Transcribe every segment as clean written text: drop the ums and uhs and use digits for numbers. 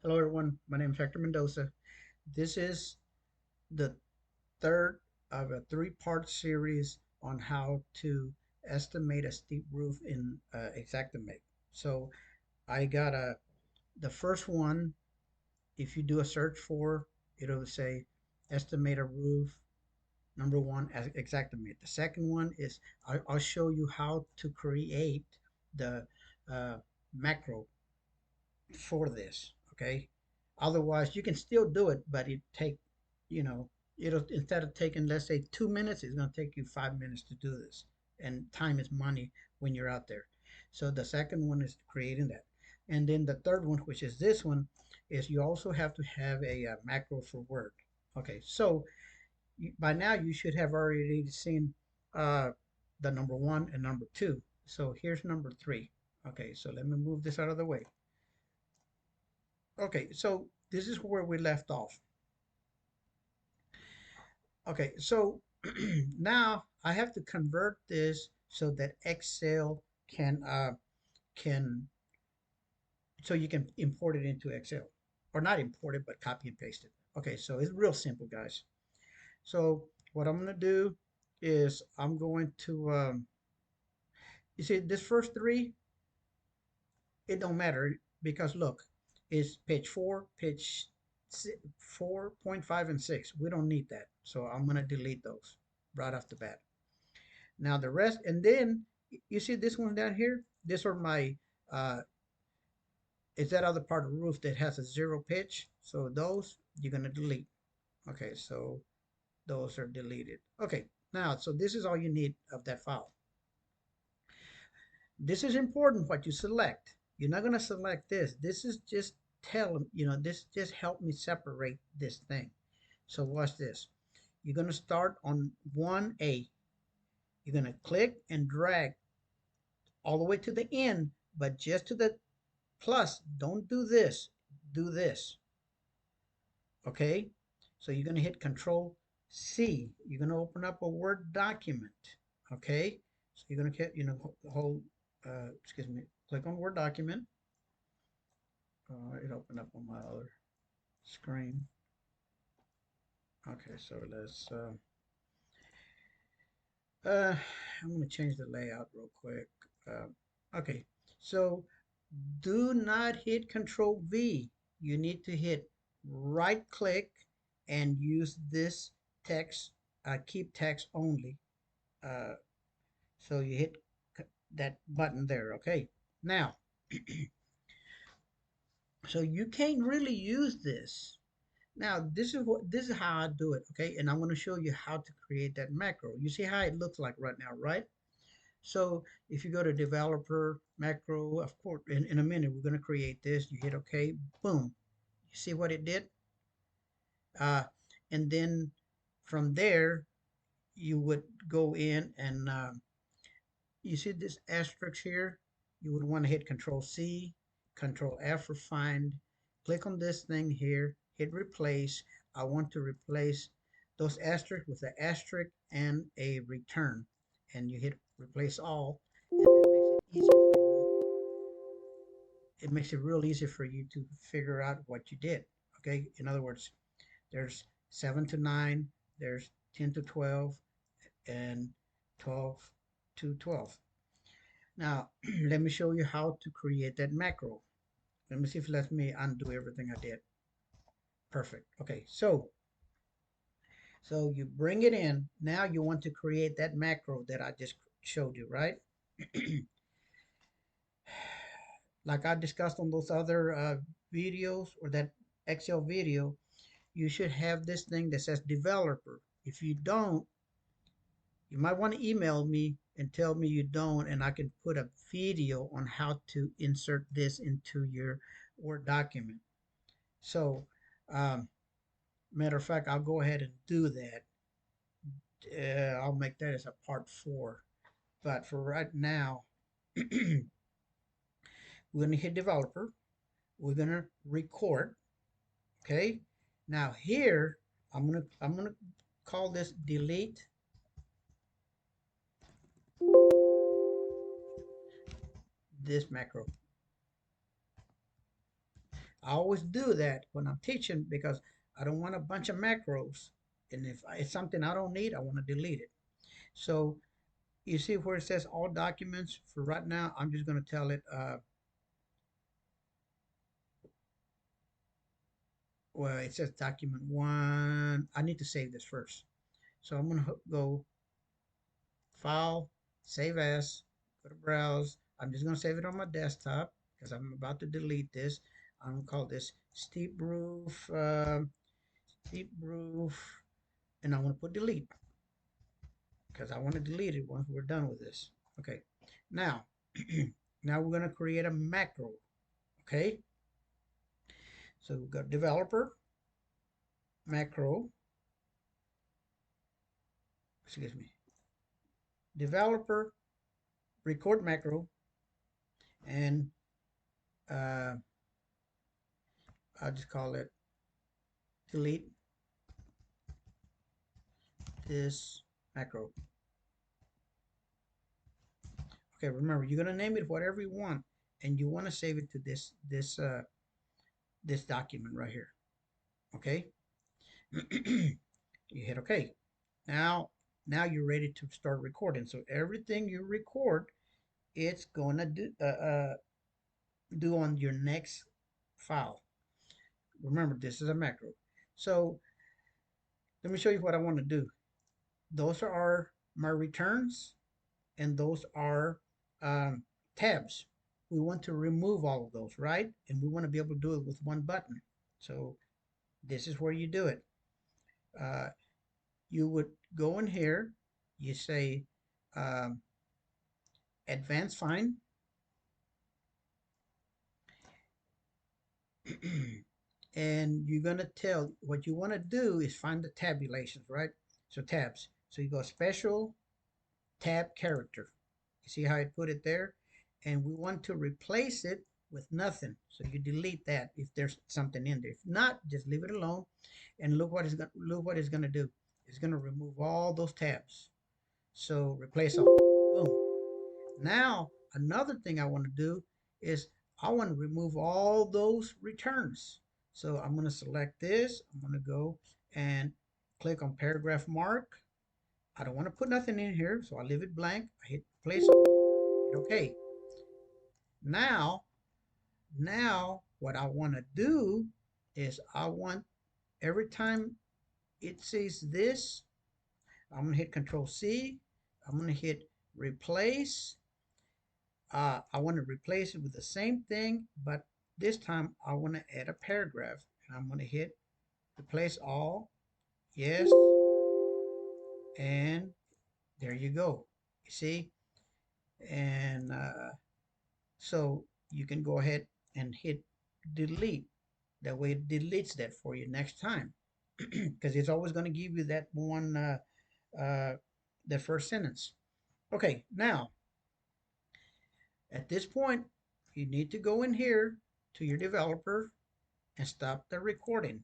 Hello, everyone. My name is Hector Mendoza. This is the third of a three-part series on how to estimate a steep roof in Xactimate. So I got the first one. If you do a search for, it'll say estimate a roof. Number one, as Xactimate. The second one is I'll show you how to create the uh, macro for this. Okay. Otherwise, you can still do it, but it take, you know, it'll instead of taking, let's say, 2 minutes, it's going to take you 5 minutes to do this. And time is money when you're out there. So the second one is creating that. And then the third one, which is this one, is you also have to have a macro for Word. Okay. So by now you should have already seen uh, the number one and number two. So here's number three. Okay. So let me move this out of the way. Okay, so this is where we left off. Okay, so now I have to convert this so that Excel can so you can import it into Excel, or not import it, but copy and paste it. Okay, so it's real simple, guys. So what I'm gonna do is I'm going to you see this first three, it don't matter because look, it's page four, page 4.5 and 6. We don't need that. So I'm going to delete those right off the bat. Now the rest, and then you see this one down here? These are my, uh, is that other part of the roof that has a zero pitch. So those you're going to delete. Okay, so those are deleted. Okay, now, so this is all you need of that file. This is important what you select. You're not going to select this. This is just this just help me separate this thing. So watch this. You're going to start on 1A. You're going to click and drag all the way to the end, but just to the plus. Don't do this. Do this. Okay? So you're going to hit Control C. You're going to open up a Word document. Okay? So you're going to get, hold, excuse me, click on Word document. It opened up on my other screen. Okay, so uh, I'm going to change the layout real quick. Okay, so do not hit Control V. You need to hit right click and use this text, keep text only. Uh, so you hit that button there. Okay, now, so you can't really use this. Now, this is how I do it, okay? And I'm going to show you how to create that macro. You see how it looks like right now, right? So if you go to developer macro, of course, in a minute, we're going to create this. You hit OK, boom. You see what it did? Uh, and then from there, you would go in and you see this asterisk here? You would want to hit Control C, Control F for find. Click on this thing here, hit replace. I want to replace those asterisks with an asterisk and a return. And you hit replace all, and that makes it easy for you. It makes it real easy for you to figure out what you did. Okay, in other words, there's 7 to 9, there's 10 to 12, and 12 to 12. Now, let me show you how to create that macro. Let me see if it lets me undo everything I did. Perfect. Okay, so you bring it in. Now you want to create that macro that I just showed you, right? Like I discussed on those other videos or that Excel video, you should have this thing that says developer. If you don't, you might want to email me and tell me you don't, and I can put a video on how to insert this into your Word document. So, um, matter of fact, I'll go ahead and do that. I'll make that as a part four. But for right now, we're going to hit developer. We're going to record. Okay. Now here, I'm gonna call this delete this macro. I always do that when I'm teaching because I don't want a bunch of macros. And if it's something I don't need, I want to delete it. So you see where it says all documents for right now, I'm just going to tell it, well, it says document one. I need to save this first. So I'm going to go File, Save As, go to Browse. I'm just going to save it on my desktop because I'm about to delete this. I'm going to call this steep roof, and I'm going to put delete because I want to delete it once we're done with this. Okay, now, now we're going to create a macro. Okay, so we've got developer, macro, excuse me, developer, record macro, and uh, I'll just call it delete this macro. Okay, remember you're gonna name it whatever you want, and you want to save it to this document right here. Okay, you hit OK. Now you're ready to start recording. So everything you record, it's gonna do on your next file. Remember, this is a macro. So let me show you what I want to do. Those are my returns, and those are um, tabs. We want to remove all of those, right? And we want to be able to do it with one button. So this is where you do it. Uh, you would go in here, you say um, advanced find, and you're going to tell what you want to do is find the tabulations, right? So tabs. So you go special tab character. You see how I put it there? And we want to replace it with nothing. So you delete that if there's something in there. If not, just leave it alone. And look what it's gonna do. It's gonna remove all those tabs. So replace all. Boom. Now another thing I want to do is I want to remove all those returns. So I'm gonna select this. I'm gonna go and click on paragraph mark. I don't want to put nothing in here, so I leave it blank. I hit place all, hit OK. Now, what I want to do is I want every time it says this, I'm going to hit Control C. I'm going to hit replace. I want to replace it with the same thing, but this time I want to add a paragraph. And I'm going to hit replace all. Yes. And there you go. You see? And so you can go ahead and hit delete. That way it deletes that for you next time. Because it's always going to give you that one, the first sentence. Okay, now at this point, you need to go in here to your developer and stop the recording.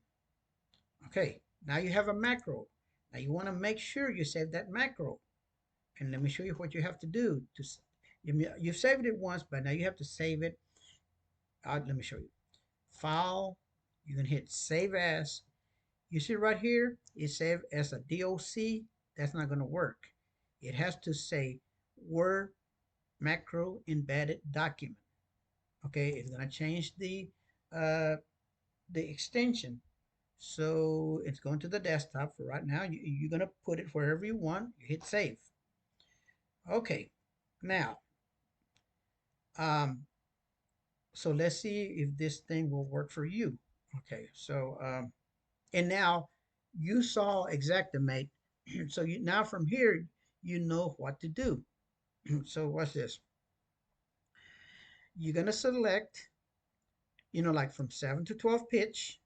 Okay, now you have a macro. Now you want to make sure you save that macro. And let me show you what you have to do. You've saved it once, but now you have to save it. Let me show you. File, you can hit Save As. You see right here, it saved as a DOC. That's not going to work. It has to say Word Macro Embedded Document. Okay, it's going to change the extension. So it's going to the desktop for right now. You're going to put it wherever you want. You hit Save. Okay, now, um, so let's see if this thing will work for you. Okay, so and now you saw Xactimate. So now from here, you know what to do. So what's this? You're going to select, like from 7 to 12 pitch,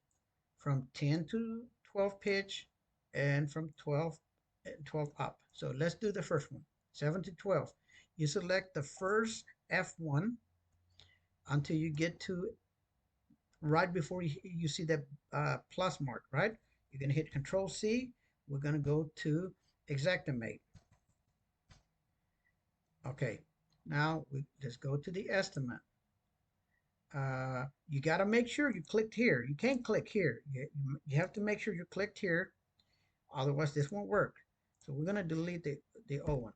from 10 to 12 pitch, and from 12 up. So let's do the first one, 7 to 12. You select the first F1 until you get to right before you see that plus mark, right? You're going to hit Control C. We're going to go to Exactimate. Okay, now let's go to the estimate. You got to make sure you clicked here. You can't click here. You have to make sure you clicked here. Otherwise, this won't work. So we're going to delete the old one.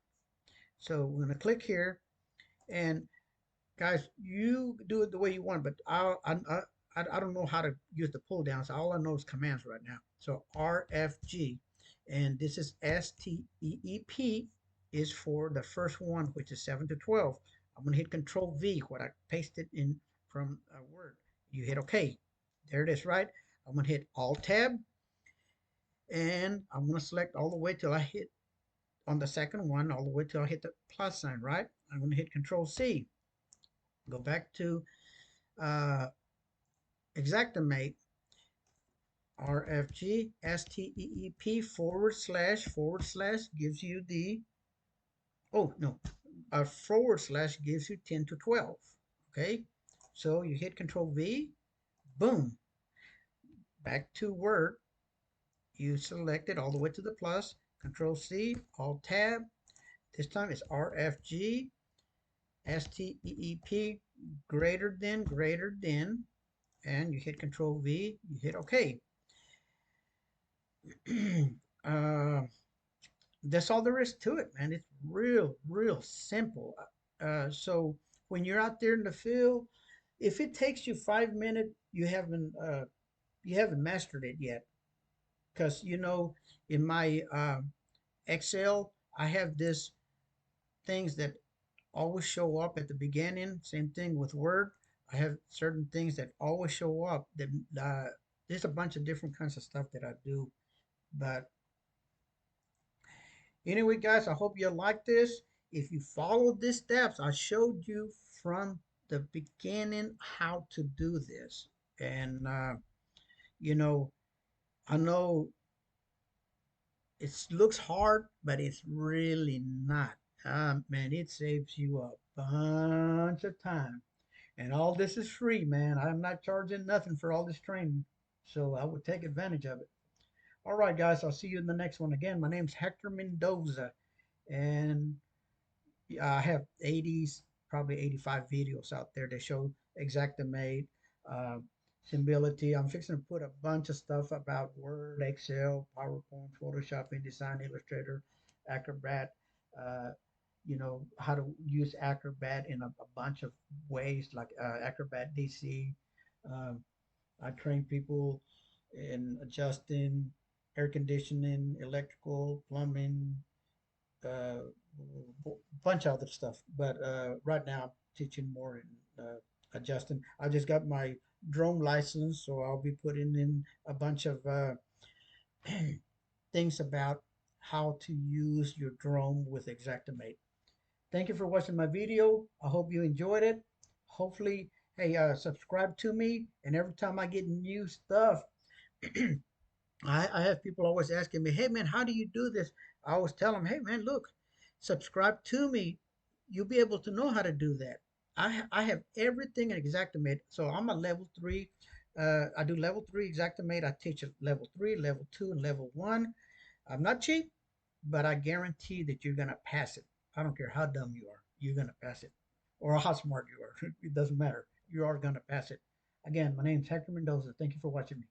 So we're going to click here. And guys, you do it the way you want, but I don't know how to use the pull downs. All I know is commands right now. So RFG, and this is STEEP is for the first one, which is 7 to 12. I'm going to hit Control V, what I pasted in from Word. You hit OK. There it is, right? I'm going to hit Alt Tab, and I'm going to select all the way till I hit on the second one, all the way till I hit the plus sign, right? I'm going to hit Control C. Go back to uh, Xactimate, RFG, STEEP // gives you the, oh no, a / gives you 10 to 12. Okay, so you hit Control V, boom, back to Word. You select it all the way to the plus, Control C, Alt Tab. This time it's RFG, STEEP, greater than, and you hit Control V, you hit OK. uh, that's all there is to it, man. It's real simple. So when you're out there in the field, if it takes you 5 minutes, you haven't mastered it yet. Because in my Excel, I have this things that always show up at the beginning. Same thing with Word. I have certain things that always show up. That there's a bunch of different kinds of stuff that I do, but anyway, guys, I hope you like this. If you follow these steps, I showed you from the beginning how to do this. And, you know, I know it looks hard, but it's really not. Man, it saves you a bunch of time. And all this is free, man. I'm not charging nothing for all this training. So I would take advantage of it. All right, guys, I'll see you in the next one. Again, my name's Hector Mendoza. And I have 80s, probably 85 videos out there that show Xactimate, uh, Symbility. I'm fixing to put a bunch of stuff about Word, Excel, PowerPoint, Photoshop, InDesign, Illustrator, Acrobat, uh, how to use Acrobat in a bunch of ways, like Acrobat DC. Um, I train people in adjusting air conditioning, electrical, plumbing, uh, bunch of other stuff. But right now, I'm teaching more in adjusting. I just got my drone license, so I'll be putting in a bunch of things about how to use your drone with Xactimate. Thank you for watching my video. I hope you enjoyed it. Hopefully, hey, subscribe to me, and every time I get new stuff, I have people always asking me, hey man, how do you do this? I always tell them, hey man, look, subscribe to me. You'll be able to know how to do that. I have everything in Exactimate. So I'm a level three. I do level three Exactimate. I teach at level three, level two, and level one. I'm not cheap, but I guarantee that you're going to pass it. I don't care how dumb you are. You're going to pass it. Or how smart you are. It doesn't matter. You are going to pass it. Again, my name is Hector Mendoza. Thank you for watching me.